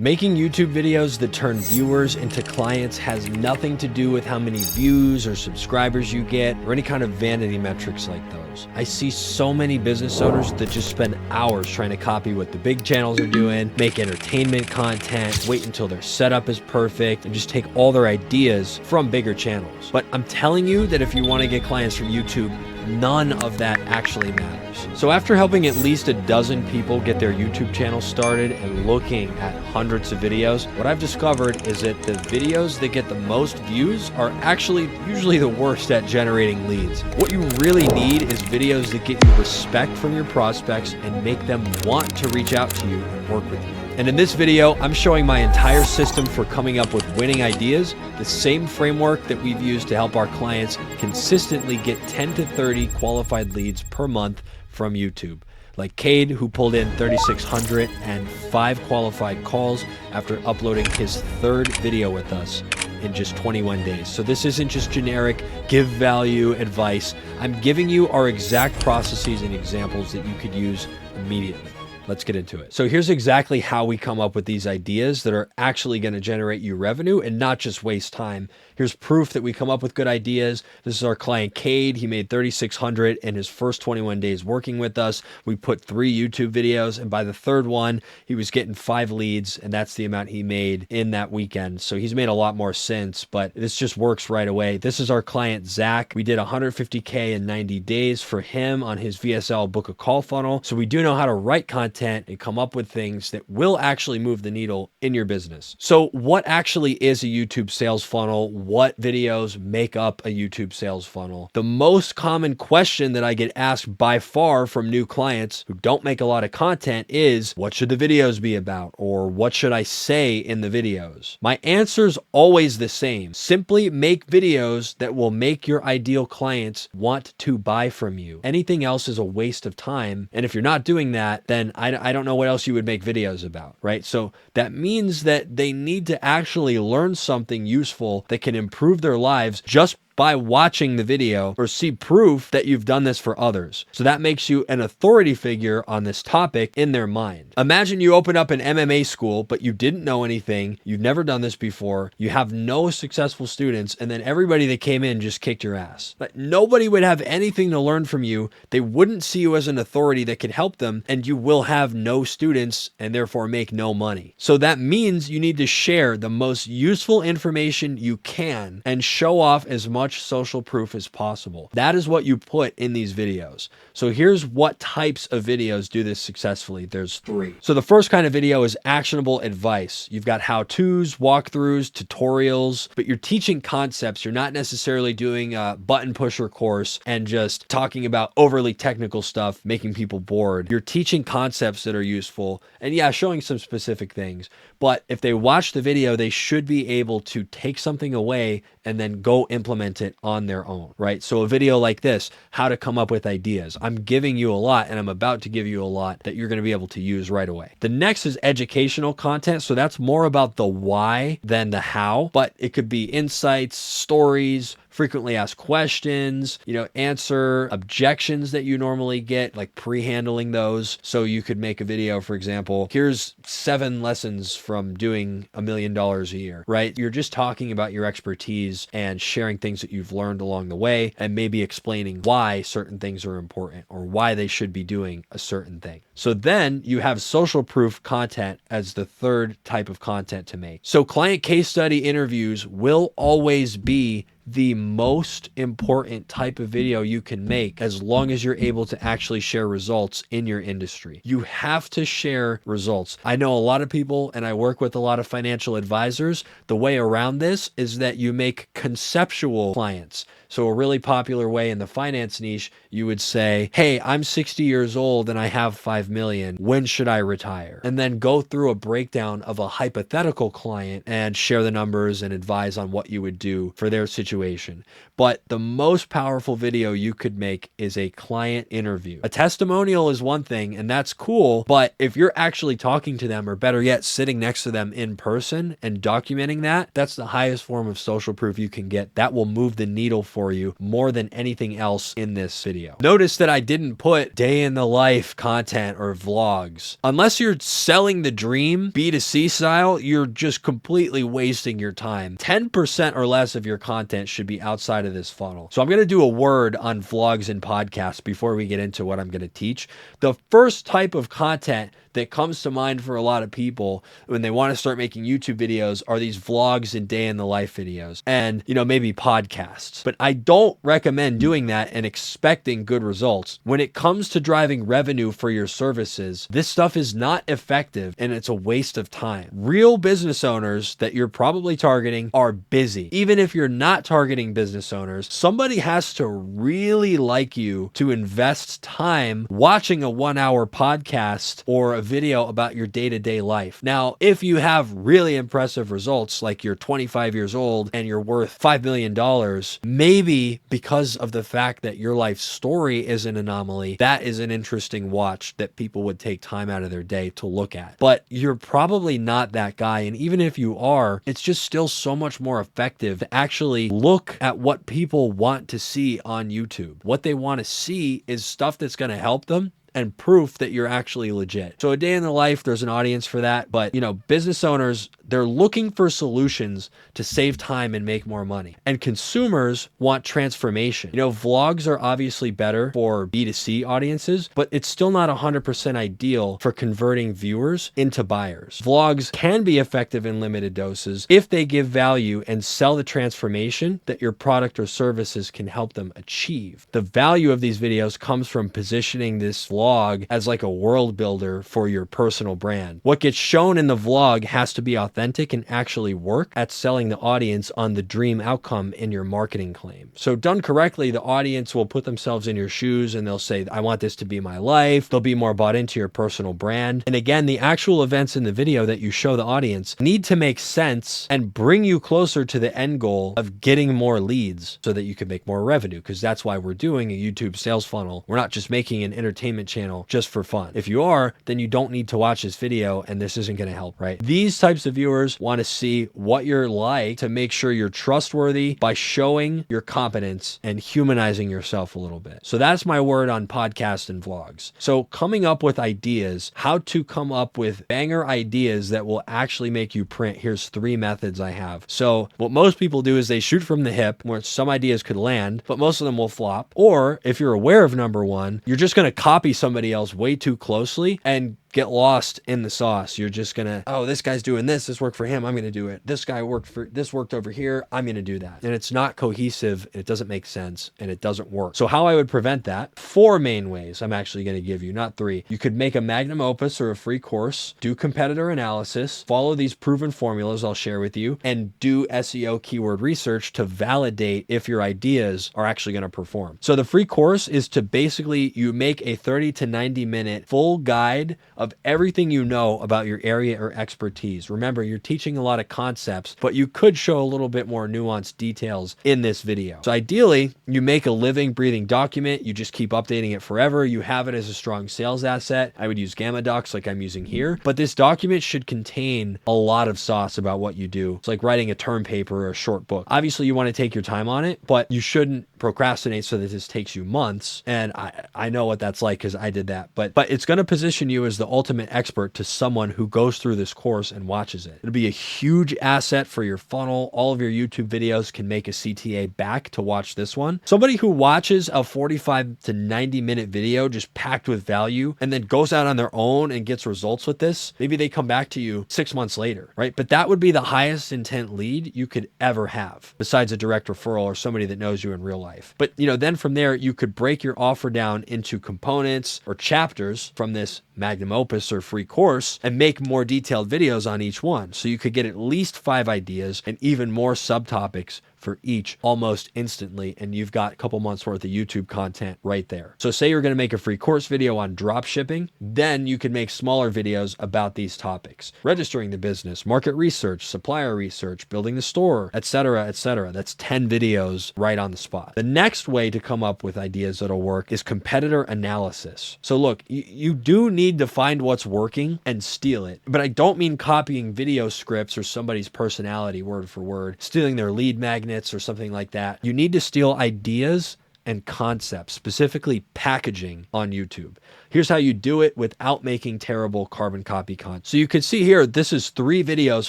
Making YouTube videos that turn viewers into clients has nothing to do with how many views or subscribers you get or any kind of vanity metrics like those. I see so many business owners that just spend hours trying to copy what the big channels are doing, make entertainment content, wait until their setup is perfect, and just take all their ideas from bigger channels. But I'm telling you that if you want to get clients from YouTube, none of that actually matters. So after helping at least a dozen people get their YouTube channel started and looking at hundreds of videos, what I've discovered is that the videos that get the most views are actually usually the worst at generating leads. What you really need is videos that get you respect from your prospects and make them want to reach out to you and work with you. And in this video, I'm showing my entire system for coming up with winning ideas, the same framework that we've used to help our clients consistently get 10 to 30 qualified leads per month from YouTube. Like Cade, who pulled in 3,605 qualified calls after uploading his third video with us in just 21 days. So this isn't just generic give value advice. I'm giving you our exact processes and examples that you could use immediately. Let's get into it. So here's exactly how we come up with these ideas that are actually going to generate you revenue and not just waste time. Here's proof that we come up with good ideas. This is our client Cade. He made 3,600 in his first 21 days working with us. We put 3 YouTube videos, and by the third one, he was getting 5 leads, and that's the amount he made in that weekend. So he's made a lot more since, but this just works right away. This is our client Zach. We did 150K in 90 days for him on his VSL book a call funnel. So we do know how to write content and come up with things that will actually move the needle in your business. So what actually is a YouTube sales funnel? What videos make up a YouTube sales funnel? The most common question that I get asked by far from new clients who don't make a lot of content is, what should the videos be about? Or what should I say in the videos? My answer is always the same. Simply make videos that will make your ideal clients want to buy from you. Anything else is a waste of time. And if you're not doing that, then I don't know what else you would make videos about, right? So that means that they need to actually learn something useful that can improve their lives just by watching the video or see proof that you've done this for others. So that makes you an authority figure on this topic in their mind. Imagine you open up an MMA school, but you didn't know anything. You've never done this before. You have no successful students, and then everybody that came in just kicked your ass. But nobody would have anything to learn from you. They wouldn't see you as an authority that could help them, and you will have no students and therefore make no money. So that means you need to share the most useful information you can and show off as much social proof as possible. That is what you put in these videos. So here's what types of videos do this successfully. There's 3. So the first kind of video is actionable advice. You've got how-tos, walkthroughs, tutorials, but you're teaching concepts. You're not necessarily doing a button pusher course and just talking about overly technical stuff, making people bored. You're teaching concepts that are useful and yeah, showing some specific things. But if they watch the video, they should be able to take something away and then go implement it on their own, right? So a video like this, how to come up with ideas. I'm giving you a lot and I'm about to give you a lot that you're going to be able to use right away. The next is educational content. So that's more about the why than the how, but it could be insights, stories, frequently asked questions, answer objections that you normally get, like pre-handling those. So you could make a video, for example, here's 7 lessons from doing $1 million a year, right? You're just talking about your expertise and sharing things that you've learned along the way and maybe explaining why certain things are important or why they should be doing a certain thing. So then you have social proof content as the third type of content to make. So client case study interviews will always be the most important type of video you can make as long as you're able to actually share results in your industry. You have to share results. I know a lot of people and I work with a lot of financial advisors. The way around this is that you make conceptual clients. So a really popular way in the finance niche, you would say, hey, I'm 60 years old and I have 5 million. When should I retire? And then go through a breakdown of a hypothetical client and share the numbers and advise on what you would do for their situation situation. But the most powerful video you could make is a client interview. A testimonial is one thing, and that's cool, but if you're actually talking to them, or better yet, sitting next to them in person and documenting that, that's the highest form of social proof you can get. That will move the needle for you more than anything else in this video. Notice that I didn't put day in the life content or vlogs. Unless you're selling the dream B2C style, you're just completely wasting your time. 10% or less of your content should be outside of this funnel. So I'm going to do a word on vlogs and podcasts before we get into what I'm going to teach. The first type of content that comes to mind for a lot of people when they want to start making YouTube videos are these vlogs and day in the life videos, and maybe podcasts. But I don't recommend doing that and expecting good results. When it comes to driving revenue for your services, this stuff is not effective and it's a waste of time. Real business owners that you're probably targeting are busy. Even if you're not targeting business owners, somebody has to really like you to invest time watching a 1-hour podcast or a video about your day-to-day life. Now, if you have really impressive results, like you're 25 years old and you're worth $5 million, maybe because of the fact that your life story is an anomaly, that is an interesting watch that people would take time out of their day to look at. But you're probably not that guy. And even if you are, it's just still so much more effective to actually look at what people want to see on YouTube. What they want to see is stuff that's going to help them and proof that you're actually legit. So a day in the life, there's an audience for that. But business owners, they're looking for solutions to save time and make more money. And consumers want transformation. Vlogs are obviously better for B2C audiences, but it's still not 100% ideal for converting viewers into buyers. Vlogs can be effective in limited doses if they give value and sell the transformation that your product or services can help them achieve. The value of these videos comes from positioning this vlog as like a world builder for your personal brand. What gets shown in the vlog has to be authentic and actually work at selling the audience on the dream outcome in your marketing claim. So done correctly, the audience will put themselves in your shoes and they'll say, I want this to be my life. They'll be more bought into your personal brand. And again, the actual events in the video that you show the audience need to make sense and bring you closer to the end goal of getting more leads so that you can make more revenue, because that's why we're doing a YouTube sales funnel. We're not just making an entertainment channel just for fun. If you are, then you don't need to watch this video and this isn't going to help, right? These types of viewers want to see what you're like to make sure you're trustworthy by showing your competence and humanizing yourself a little bit. So that's my word on podcasts and vlogs. So coming up with ideas, how to come up with banger ideas that will actually make you print. Here's 3 methods I have. So what most people do is they shoot from the hip, where some ideas could land, but most of them will flop. Or if you're aware of number 1, you're just going to copy somebody else way too closely and get lost in the sauce. You're just gonna, oh, this guy's doing this worked for him, I'm gonna do it. This guy worked over here, I'm gonna do that. And it's not cohesive, it doesn't make sense, and it doesn't work. So how I would prevent that? 4 main ways I'm actually gonna give you, not 3. You could make a magnum opus or a free course, do competitor analysis, follow these proven formulas I'll share with you, and do SEO keyword research to validate if your ideas are actually gonna perform. So the free course is to basically, you make a 30 to 90 minute full guide of everything you know about your area or expertise. Remember, you're teaching a lot of concepts, but you could show a little bit more nuanced details in this video. So ideally, you make a living, breathing document. You just keep updating it forever. You have it as a strong sales asset. I would use Gamma Docs like I'm using here, but this document should contain a lot of sauce about what you do. It's like writing a term paper or a short book. Obviously, you want to take your time on it, but you shouldn't procrastinate so that this takes you months. And I know what that's like because I did that, but it's going to position you as the ultimate expert to someone who goes through this course and watches it. It'll be a huge asset for your funnel. All of your YouTube videos can make a CTA back to watch this one. Somebody who watches a 45 to 90 minute video just packed with value and then goes out on their own and gets results with this, maybe they come back to you 6 months later, right? But that would be the highest intent lead you could ever have, besides a direct referral or somebody that knows you in real life. But then from there, you could break your offer down into components or chapters from this magnum opus or free course and make more detailed videos on each one. So you could get at least 5 ideas and even more subtopics for each almost instantly, and you've got a couple months worth of YouTube content right there. So say you're going to make a free course video on drop shipping, then you can make smaller videos about these topics: registering the business, market research, supplier research, building the store, etc., etc. That's 10 videos right on the spot. The next way to come up with ideas that'll work is competitor analysis. So look, you do need to find what's working and steal it, but I don't mean copying video scripts or somebody's personality word for word, stealing their lead magnets or something like that. You need to steal ideas and concepts, specifically packaging on YouTube. Here's how you do it without making terrible carbon copy content. So you can see here, this is 3 videos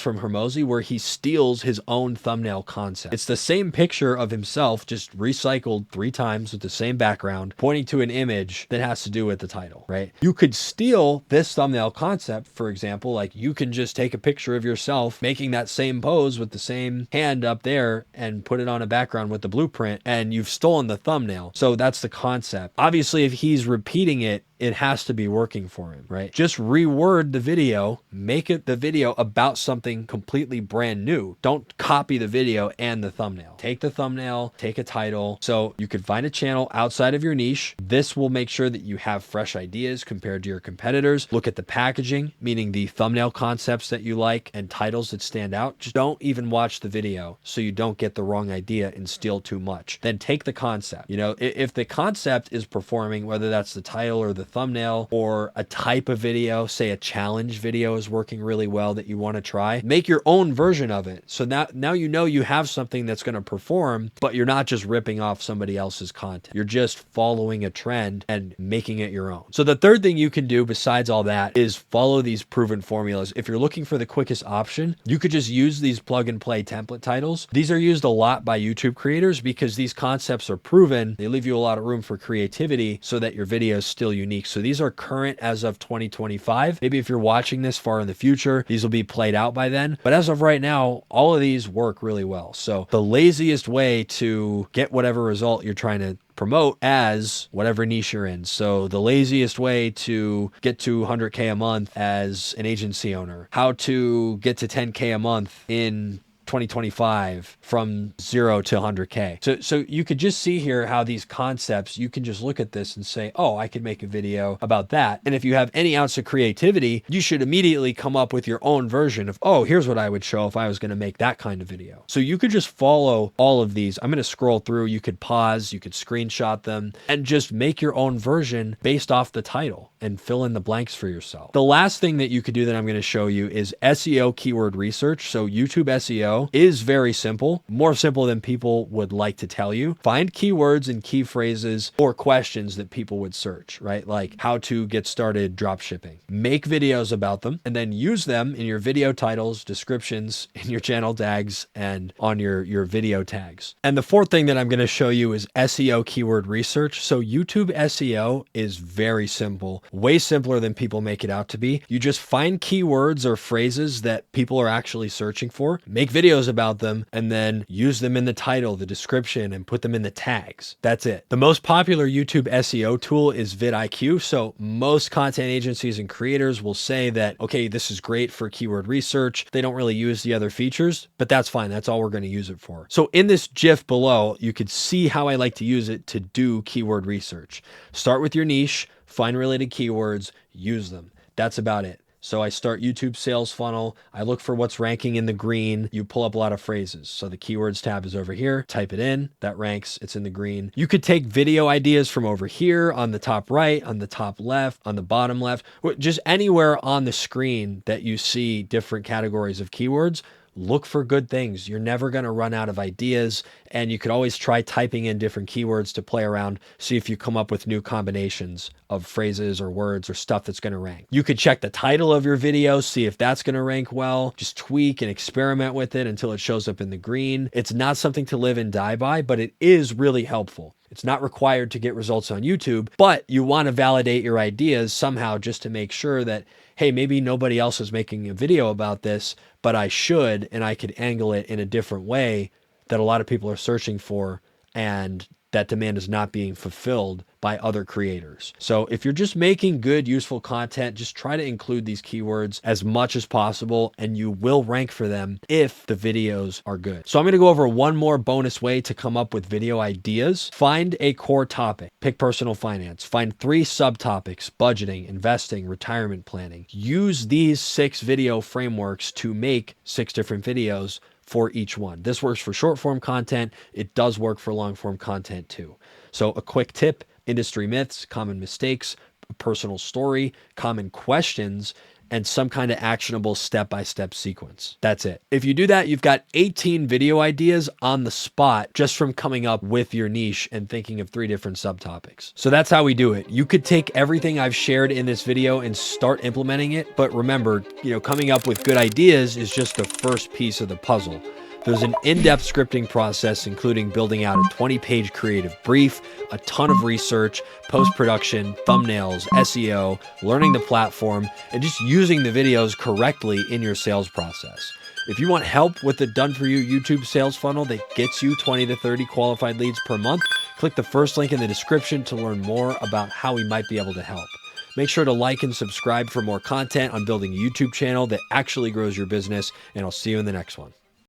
from Hormozi where he steals his own thumbnail concept. It's the same picture of himself, just recycled 3 times with the same background, pointing to an image that has to do with the title, right? You could steal this thumbnail concept, for example, like you can just take a picture of yourself making that same pose with the same hand up there and put it on a background with the blueprint, and you've stolen the thumbnail. So that's the concept. Obviously, if he's repeating it, it has to be working for him, right? Just reword the video, make it the video about something completely brand new. Don't copy the video and the thumbnail. Take the thumbnail, take a title. So you could find a channel outside of your niche. This will make sure that you have fresh ideas compared to your competitors. Look at the packaging, meaning the thumbnail concepts that you like and titles that stand out. Just don't even watch the video so you don't get the wrong idea and steal too much. Then take the concept. You know, if the concept is performing, whether that's the title or the thumbnail or a type of video, say a challenge video is working really well that you want to try, make your own version of it. So now you know you have something that's going to perform, but you're not just ripping off somebody else's content. You're just following a trend and making it your own. So the third thing you can do besides all that is follow these proven formulas. If you're looking for the quickest option, you could just use these plug and play template titles. These are used a lot by YouTube creators because these concepts are proven. They leave you a lot of room for creativity so that your video is still unique. So these are current as of 2025. Maybe if you're watching this far in the future, these will be played out by then. But as of right now, all of these work really well. So the laziest way to get whatever result you're trying to promote as whatever niche you're in. So the laziest way to get to 100K a month as an agency owner, how to get to 10K a month in 2025 from 0 to 100K. So you could just see here how these concepts, you can just look at this and say, oh, I could make a video about that. And if you have any ounce of creativity, you should immediately come up with your own version of, oh, here's what I would show if I was going to make that kind of video. So you could just follow all of these. I'm going to scroll through. You could pause, you could screenshot them and just make your own version based off the title and fill in the blanks for yourself. The last thing that you could do that I'm going to show you is SEO keyword research. So YouTube SEO is very simple, more simple than people would like to tell you. Find keywords and key phrases or questions that people would search, right? Like how to get started drop shipping. Make videos about them and then use them in your video titles, descriptions, in your channel tags, and on your video tags. And the fourth thing that I'm going to show you is SEO keyword research. So YouTube SEO is very simple, way simpler than people make it out to be. You just find keywords or phrases that people are actually searching for, make videos about them, and then use them in the title, the description, and put them in the tags. That's it. The most popular YouTube SEO tool is vidIQ. So most content agencies and creators will say that, okay, this is great for keyword research. They don't really use the other features, but that's fine. That's all we're going to use it for. So in this GIF below, you could see how I like to use it to do keyword research. Start with your niche, find related keywords, use them. That's about it. So I start YouTube sales funnel. I look for what's ranking in the green. You pull up a lot of phrases. So the keywords tab is over here. Type it in. That ranks. It's in the green. You could take video ideas from over here on the top right, on the top left, on the bottom left, just anywhere on the screen that you see different categories of keywords. Look for good things. You're never going to run out of ideas, and you could always try typing in different keywords to play around, see if you come up with new combinations of phrases or words or stuff that's going to rank. You could check the title of your video, see if that's going to rank well. Just tweak and experiment with it until it shows up in the green. It's not something to live and die by, but it is really helpful. It's not required to get results on YouTube, but you want to validate your ideas somehow just to make sure that, hey, maybe nobody else is making a video about this, but I should, and I could angle it in a different way that a lot of people are searching for, and that demand is not being fulfilled by other creators. So if you're just making good, useful content, just try to include these keywords as much as possible, and you will rank for them if the videos are good. So I'm going to go over one more bonus way to come up with video ideas. Find a core topic. Pick personal finance. Find 3 subtopics: budgeting, investing, retirement planning. Use these 6 video frameworks to make 6 different videos for each one. This works for short form content. It does work for long form content too. So a quick tip: industry myths, common mistakes, a personal story, common questions, and some kind of actionable step-by-step sequence. That's it. If you do that, you've got 18 video ideas on the spot just from coming up with your niche and thinking of 3 different subtopics. So that's how we do it. You could take everything I've shared in this video and start implementing it, but remember, coming up with good ideas is just the first piece of the puzzle. There's an in-depth scripting process, including building out a 20-page creative brief, a ton of research, post-production, thumbnails, SEO, learning the platform, and just using the videos correctly in your sales process. If you want help with the done-for-you YouTube sales funnel that gets you 20 to 30 qualified leads per month, click the first link in the description to learn more about how we might be able to help. Make sure to like and subscribe for more content on building a YouTube channel that actually grows your business, and I'll see you in the next one.